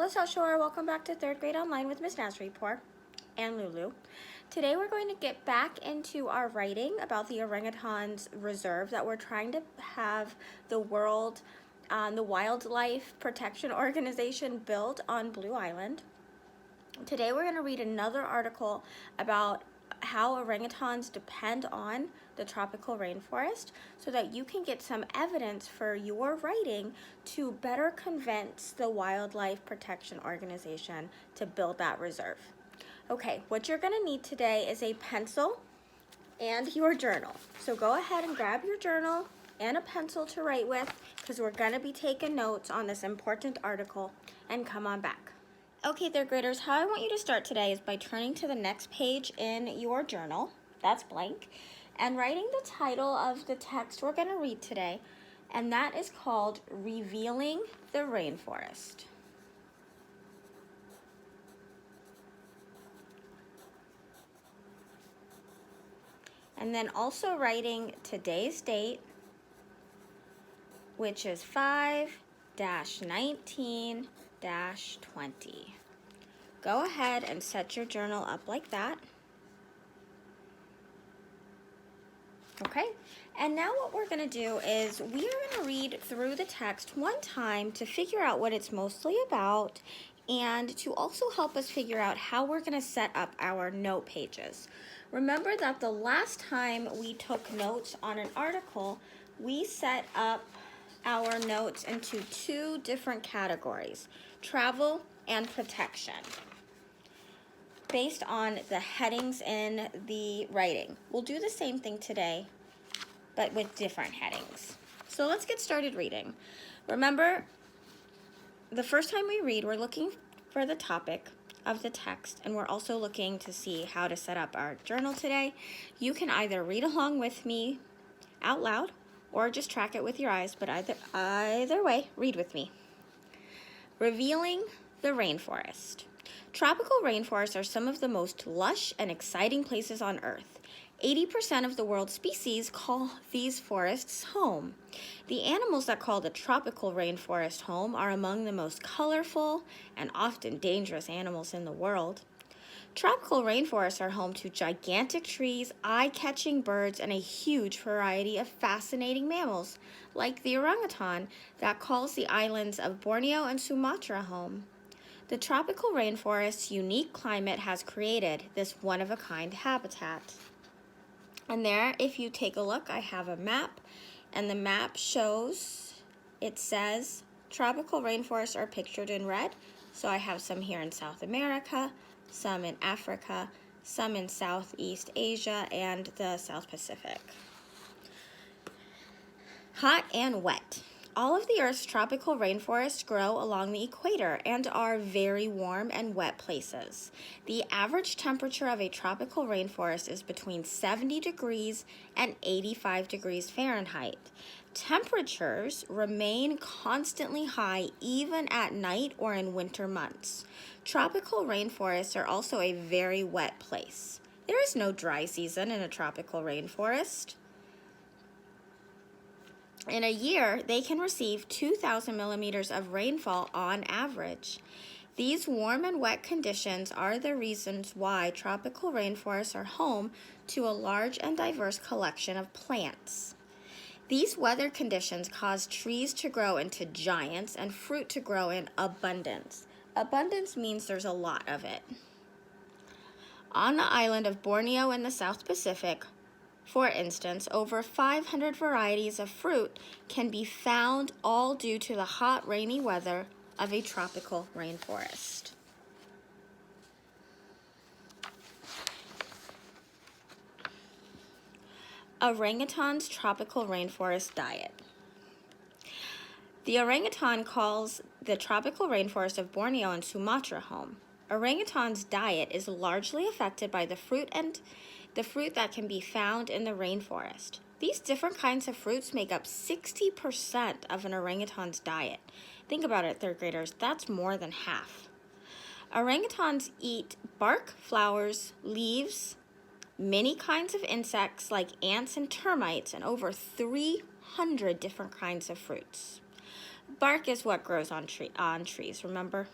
Hola South Shore, welcome back to 3rd grade online with Miss Nazaripour and Lulu. Today we're going to get back into our writing about the orangutans reserve that we're trying to have the Wildlife Protection Organization built on Blue Island. Today we're going to read another article about how orangutans depend on the tropical rainforest so that you can get some evidence for your writing to better convince the Wildlife Protection Organization to build that reserve. Okay, what you're going to need today is a pencil and your journal. So go ahead and grab your journal and a pencil to write with because we're going to be taking notes on this important article, and come on back. Okay, 3rd graders, how I want you to start today is by turning to the next page in your journal, that's blank, and writing the title of the text we're going to read today, and that is called Revealing the Rainforest. And then also writing today's date, which is 5-19-20. Go ahead and set your journal up like that. Okay, and now what we're going to do is we are going to read through the text one time to figure out what it's mostly about and to also help us figure out how we're going to set up our note pages. Remember that the last time we took notes on an article, we set up our notes into 2 different categories, travel and protection, based on the headings in the writing. We'll do the same thing today, but with different headings. So let's get started reading. Remember, the first time we read, we're looking for the topic of the text, and we're also looking to see how to set up our journal today. You can either read along with me out loud or just track it with your eyes, but either way, read with me. Revealing the rainforest. Tropical rainforests are some of the most lush and exciting places on Earth. 80% of the world's species call these forests home. The animals that call the tropical rainforest home are among the most colorful and often dangerous animals in the world. Tropical rainforests are home to gigantic trees, eye-catching birds, and a huge variety of fascinating mammals, like the orangutan that calls the islands of Borneo and Sumatra home. The tropical rainforest's unique climate has created this one-of-a-kind habitat. And there, if you take a look, I have a map, and the map shows, it says, tropical rainforests are pictured in red. So I have some here in South America, some in Africa, some in Southeast Asia, and the South Pacific. Hot and wet. All of the Earth's tropical rainforests grow along the equator and are very warm and wet places. The average temperature of a tropical rainforest is between 70 degrees and 85 degrees Fahrenheit. Temperatures remain constantly high even at night or in winter months. Tropical rainforests are also a very wet place. There is no dry season in a tropical rainforest. In a year, they can receive 2,000 millimeters of rainfall on average. These warm and wet conditions are the reasons why tropical rainforests are home to a large and diverse collection of plants. These weather conditions cause trees to grow into giants and fruit to grow in abundance. Abundance means there's a lot of it. On the island of Borneo in the South Pacific, for instance, over 500 varieties of fruit can be found, all due to the hot, rainy weather of a tropical rainforest. Orangutan's tropical rainforest diet. The orangutan calls the tropical rainforest of Borneo and Sumatra home. Orangutan's diet is largely affected by the fruit that can be found in the rainforest. These different kinds of fruits make up 60% of an orangutan's diet. Think about it, 3rd graders, that's more than half. Orangutans eat bark, flowers, leaves, many kinds of insects like ants and termites, and over 300 different kinds of fruits. Bark is what grows on trees, remember?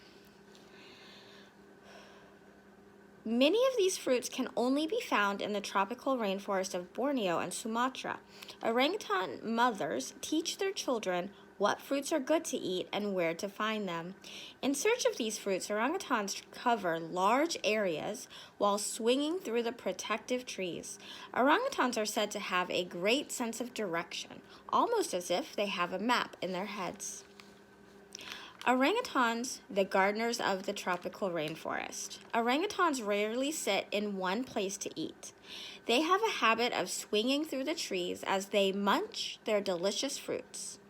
Many of these fruits can only be found in the tropical rainforest of Borneo and Sumatra. Orangutan mothers teach their children what fruits are good to eat and where to find them. In search of these fruits, orangutans cover large areas while swinging through the protective trees. Orangutans are said to have a great sense of direction, almost as if they have a map in their heads. Orangutans, the gardeners of the tropical rainforest. Orangutans rarely sit in one place to eat. They have a habit of swinging through the trees as they munch their delicious fruits.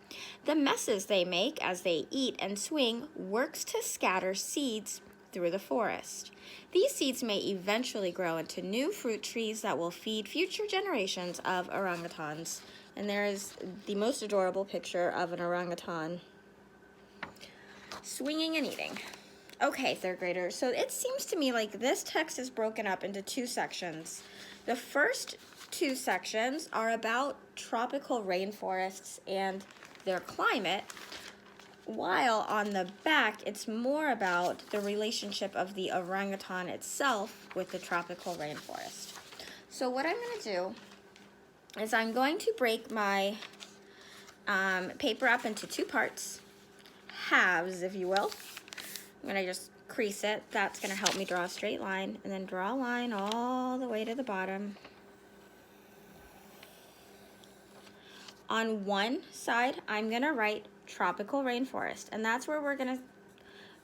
The messes they make as they eat and swing works to scatter seeds through the forest. These seeds may eventually grow into new fruit trees that will feed future generations of orangutans. And there is the most adorable picture of an orangutan swinging and eating. Okay, third graders, so it seems to me like this text is broken up into two sections. The first two sections are about tropical rainforests and their climate, while on the back it's more about the relationship of the orangutan itself with the tropical rainforest. So what I'm going to do is I'm going to break my paper up into two parts, halves, if you will. I'm going to just crease it. That's going to help me draw a straight line, and then draw a line all the way to the bottom. On one side, I'm going to write tropical rainforest, and that's where we're going to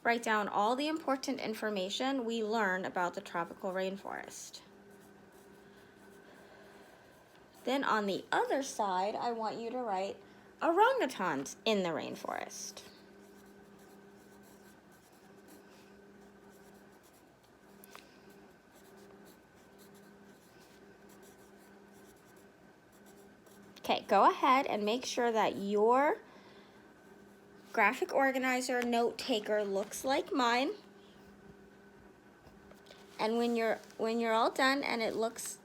write down all the important information we learn about the tropical rainforest. Then on the other side, I want you to write orangutans in the rainforest. Okay, go ahead and make sure that your graphic organizer note taker looks like mine. And when you're all done and it looks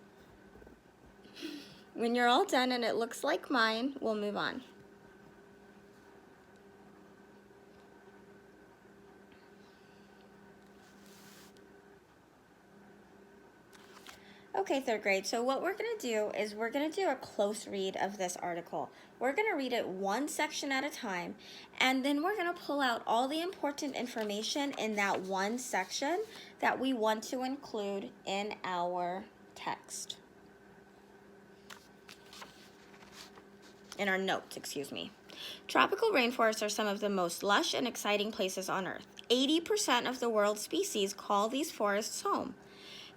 like mine, we'll move on. Okay, third grade, so what we're going to do is we're going to do a close read of this article. We're going to read it one section at a time, and then we're going to pull out all the important information in that one section that we want to include in our text. In our notes, excuse me. Tropical rainforests are some of the most lush and exciting places on Earth. 80% of the world's species call these forests home.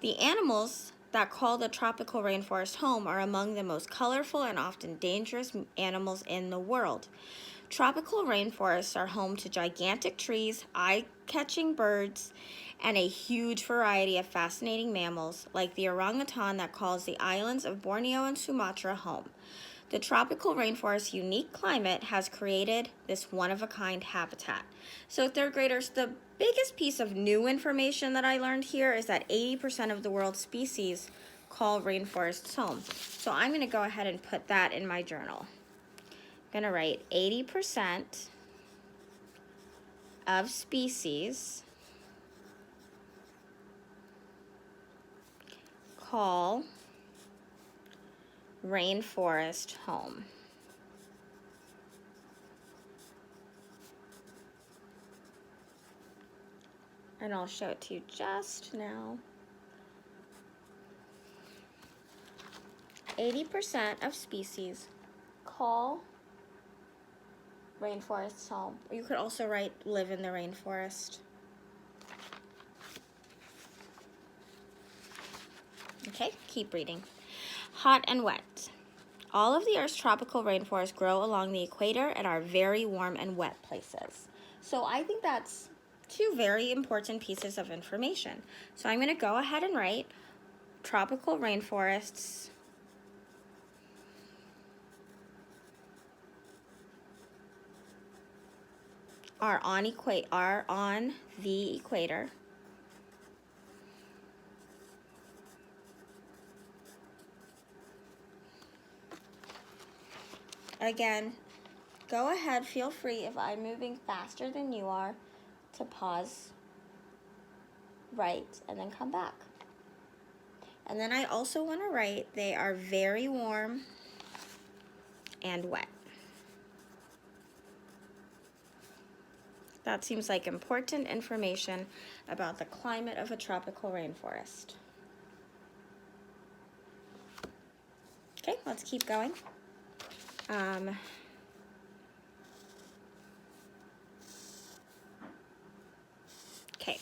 The animals that call the tropical rainforest home are among the most colorful and often dangerous animals in the world. Tropical rainforests are home to gigantic trees, eye-catching birds, and a huge variety of fascinating mammals, like the orangutan that calls the islands of Borneo and Sumatra home. The tropical rainforest's unique climate has created this one-of-a-kind habitat. So third graders, the biggest piece of new information that I learned here is that 80% of the world's species call rainforests home. So I'm going to go ahead and put that in my journal. I'm going to write 80% of species call rainforest home. And I'll show it to you just now. 80% of species call rainforests home. You could also write live in the rainforest. Okay, keep reading. Hot and wet. All of the Earth's tropical rainforests grow along the equator and are very warm and wet places. So I think that's two very important pieces of information. So I'm going to go ahead and write tropical rainforests are on the equator. Again, go ahead, feel free if I'm moving faster than you are to pause, write, and then come back. And then I also want to write they are very warm and wet. That seems like important information about the climate of a tropical rainforest. Okay, let's keep going. Okay,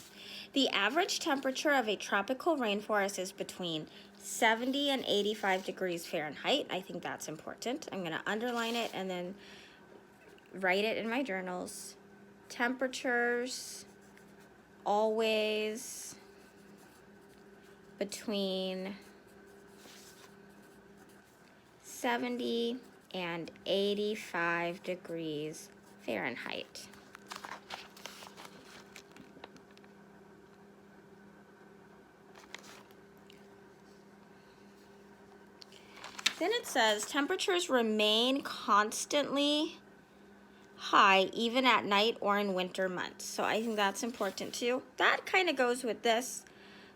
the average temperature of a tropical rainforest is between 70 and 85 degrees Fahrenheit. I think that's important. I'm going to underline it and then write it in my journals. Temperatures always between 70 and 85 degrees Fahrenheit. Then it says temperatures remain constantly high even at night or in winter months. So I think that's important too. That kind of goes with this.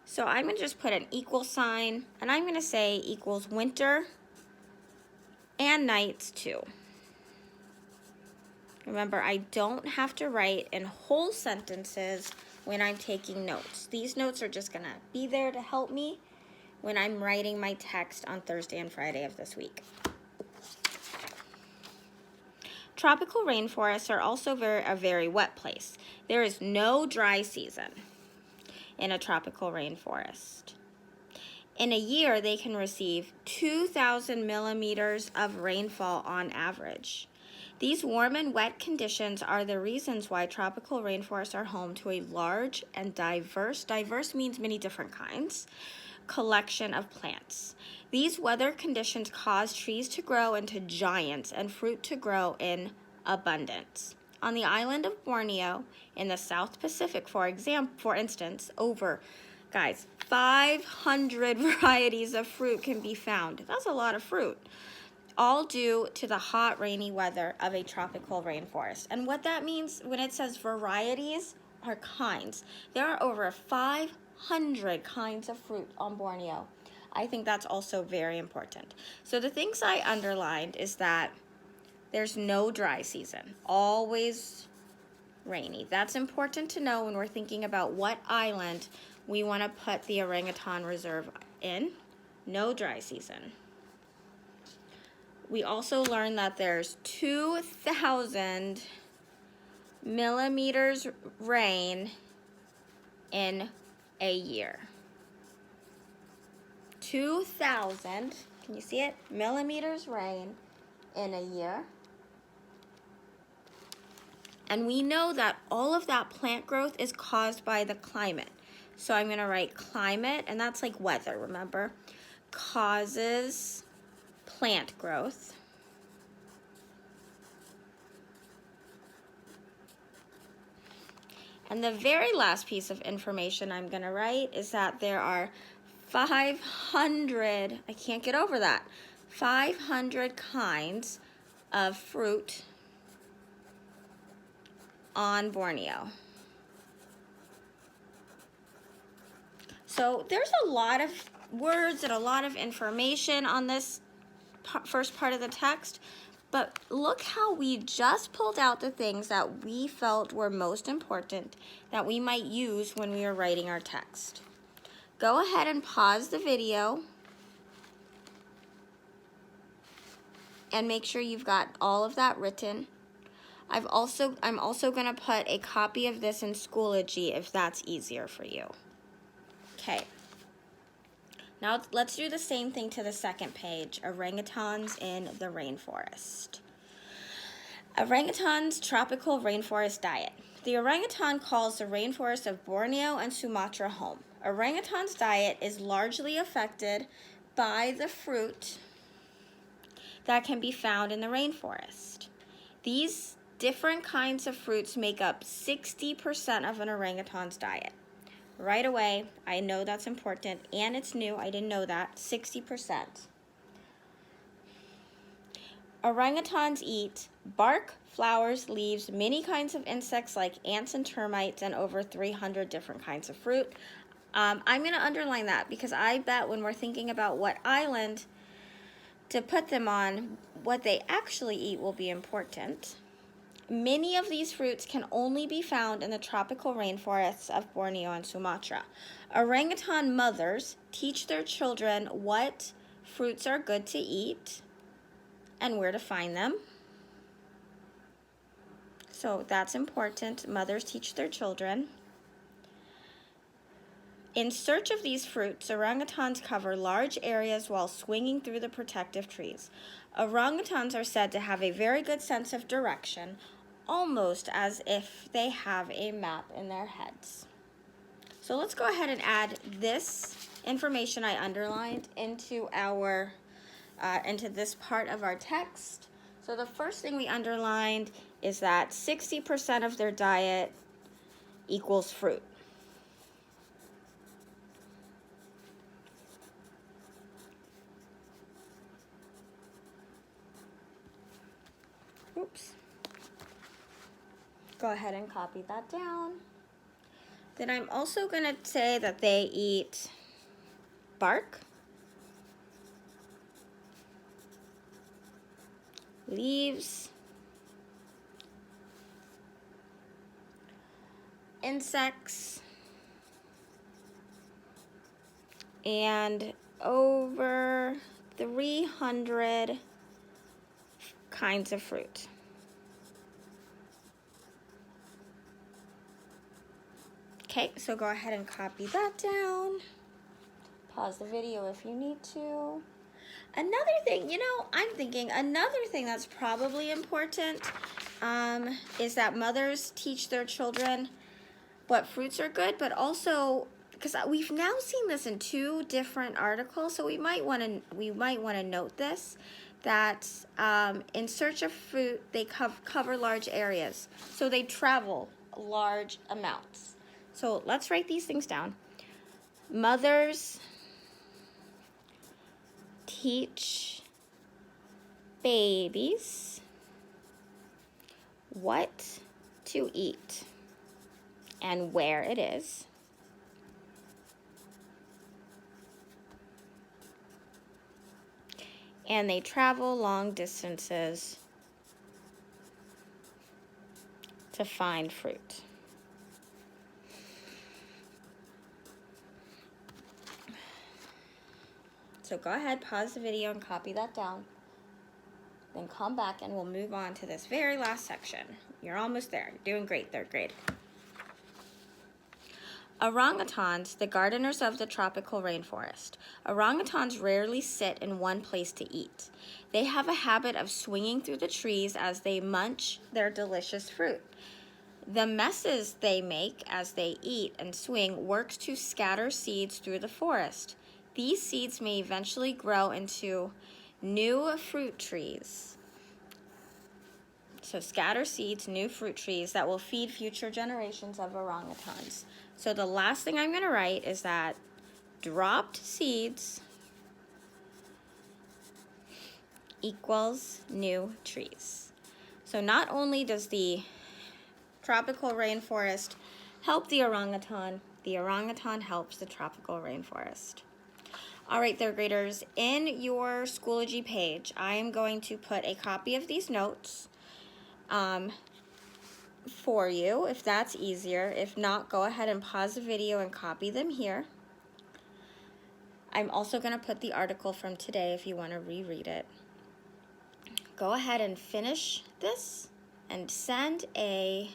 So I'm going to just put an equal sign, and I'm going to say equals winter and nights too. Remember, I don't have to write in whole sentences when I'm taking notes. These notes are just going to be there to help me when I'm writing my text on Thursday and Friday of this week. Tropical rainforests are also a very wet place. There is no dry season in a tropical rainforest. In a year, they can receive 2,000 millimeters of rainfall on average. These warm and wet conditions are the reasons why tropical rainforests are home to a large and diverse means many different kinds, collection of plants. These weather conditions cause trees to grow into giants and fruit to grow in abundance. On the island of Borneo in the South Pacific, for instance, over, guys, 500 varieties of fruit can be found. That's a lot of fruit, all due to the hot, rainy weather of a tropical rainforest. And what that means when it says varieties are kinds, there are over 500 kinds of fruit on Borneo. I think that's also very important. So the things I underlined is that there's no dry season, always rainy. That's important to know when we're thinking about what island we want to put the orangutan reserve in. No dry season. We also learned that there's 2,000 millimeters rain in a year. 2,000, can you see it? Millimeters rain in a year. And we know that all of that plant growth is caused by the climate. So I'm going to write climate, and that's like weather, remember? Causes plant growth. And the very last piece of information I'm going to write is that there are 500, I can't get over that, 500 kinds of fruit on Borneo. So there's a lot of words and a lot of information on this first part of the text, but look how we just pulled out the things that we felt were most important that we might use when we are writing our text. Go ahead and pause the video and make sure you've got all of that written. I'm also going to put a copy of this in Schoology if that's easier for you. Okay. Now let's do the same thing to the second page, orangutans in the rainforest. Orangutans' tropical rainforest diet. The orangutan calls the rainforest of Borneo and Sumatra home. Orangutans' diet is largely affected by the fruit that can be found in the rainforest. These different kinds of fruits make up 60% of an orangutan's diet. Right away, I know that's important, and it's new. I didn't know that. 60%. Orangutans eat bark, flowers, leaves, many kinds of insects like ants and termites, and over 300 different kinds of fruit. I'm going to underline that because I bet when we're thinking about what island to put them on, what they actually eat will be important. Many of these fruits can only be found in the tropical rainforests of Borneo and Sumatra. Orangutan mothers teach their children what fruits are good to eat and where to find them. So that's important. Mothers teach their children. In search of these fruits, orangutans cover large areas while swinging through the protective trees. Orangutans are said to have a very good sense of direction, almost as if they have a map in their heads. So let's go ahead and add this information I underlined into into this part of our text. So the first thing we underlined is that 60% of their diet equals fruit. Oops. Go ahead and copy that down. Then I'm also going to say that they eat bark, leaves, insects, and over 300 kinds of fruit. Okay, so go ahead and copy that down. Pause the video if you need to. Another thing, I'm thinking another thing that's probably important is that mothers teach their children what fruits are good, but also, because we've now seen this in 2 different articles, so we might want to note this, that in search of fruit, they cover large areas. So they travel large amounts. So let's write these things down. Mothers teach babies what to eat and where it is. And they travel long distances to find fruit. So go ahead, pause the video and copy that down. Then come back and we'll move on to this very last section. You're almost there. You're doing great, 3rd grade. Orangutans, the gardeners of the tropical rainforest. Orangutans rarely sit in one place to eat. They have a habit of swinging through the trees as they munch their delicious fruit. The messes they make as they eat and swing works to scatter seeds through the forest. These seeds may eventually grow into new fruit trees. So scatter seeds, new fruit trees that will feed future generations of orangutans. So the last thing I'm going to write is that dropped seeds equals new trees. So not only does the tropical rainforest help the orangutan helps the tropical rainforest. All right, 3rd graders, in your Schoology page, I am going to put a copy of these notes for you, if that's easier. If not, go ahead and pause the video and copy them here. I'm also going to put the article from today if you want to reread it. Go ahead and finish this and send a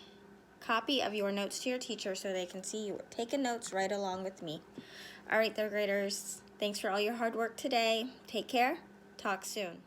copy of your notes to your teacher so they can see you were taking notes right along with me. All right, 3rd graders, thanks for all your hard work today. Take care. Talk soon.